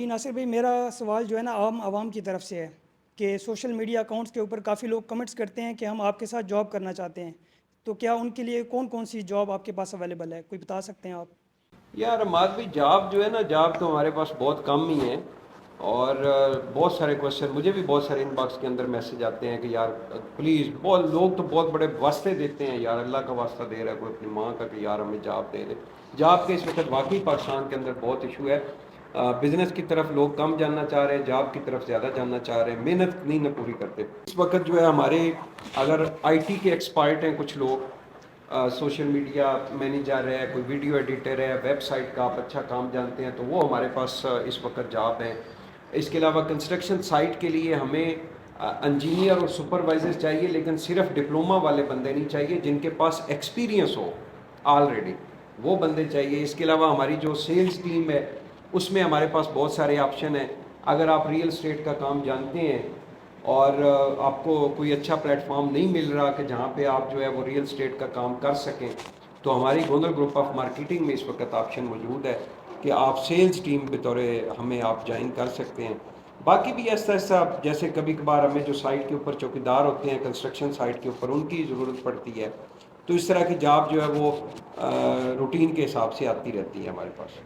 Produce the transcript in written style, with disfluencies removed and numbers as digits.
ناصر بھائی، میرا سوال جو ہے نا عوام کی طرف سے ہے کہ سوشل میڈیا اکاؤنٹس کے اوپر کافی لوگ کمنٹس کرتے ہیں کہ ہم آپ کے ساتھ جاب کرنا چاہتے ہیں، تو کیا ان کے لیے کون کون سی جاب آپ کے پاس اویلیبل ہے؟ کوئی بتا سکتے ہیں آپ؟ یار عماد بھائی، جاب جو ہے نا، جاب تو ہمارے پاس بہت کم ہی ہیں، اور بہت سارے کوشچن مجھے بھی بہت سارے ان باکس کے اندر میسج آتے ہیں کہ یار پلیز، بہت لوگ تو بہت بڑے واسطے دیتے ہیں، یار اللہ کا واسطہ دے رہا ہے کوئی اپنی ماں کا کہ یار ہمیں جاب دے دے۔ جاب کے اس وقت واقعی پاکستان کے اندر بہت ایشو ہے۔ بزنس کی طرف لوگ کم جاننا چاہ رہے ہیں، جاب کی طرف زیادہ جاننا چاہ رہے ہیں، محنت نہیں نہ پوری کرتے اس وقت جو ہے ہمارے۔ اگر آئی ٹی کے ایکسپرٹ ہیں کچھ لوگ، سوشل میڈیا مینیجر ہے، کوئی ویڈیو ایڈیٹر ہے، ویب سائٹ کا آپ اچھا کام جانتے ہیں، تو وہ ہمارے پاس اس وقت جاب ہیں۔ اس کے علاوہ کنسٹرکشن سائٹ کے لیے ہمیں انجینئر اور سپروائزر چاہیے، لیکن صرف ڈپلومہ والے بندے نہیں چاہیے، جن کے پاس ایکسپیرینس ہو آلریڈی، وہ بندے چاہیے۔ اس کے علاوہ ہماری جو سیلز ٹیم ہے، اس میں ہمارے پاس بہت سارے آپشن ہیں۔ اگر آپ ریئل اسٹیٹ کا کام جانتے ہیں اور آپ کو کوئی اچھا پلیٹ فارم نہیں مل رہا کہ جہاں پہ آپ جو ہے وہ ریئل اسٹیٹ کا کام کر سکیں، تو ہماری گونر گروپ آف مارکیٹنگ میں اس وقت آپشن موجود ہے کہ آپ سیلز ٹیم بطور ہمیں آپ جوائن کر سکتے ہیں۔ باقی بھی ایسا ایسا، جیسے کبھی کبھار ہمیں جو سائٹ کے اوپر چوکیدار ہوتے ہیں کنسٹرکشن سائٹ کے اوپر، ان کی ضرورت پڑتی ہے، تو اس طرح کی جاب جو ہے وہ روٹین کے حساب سے آتی رہتی ہے ہمارے پاس۔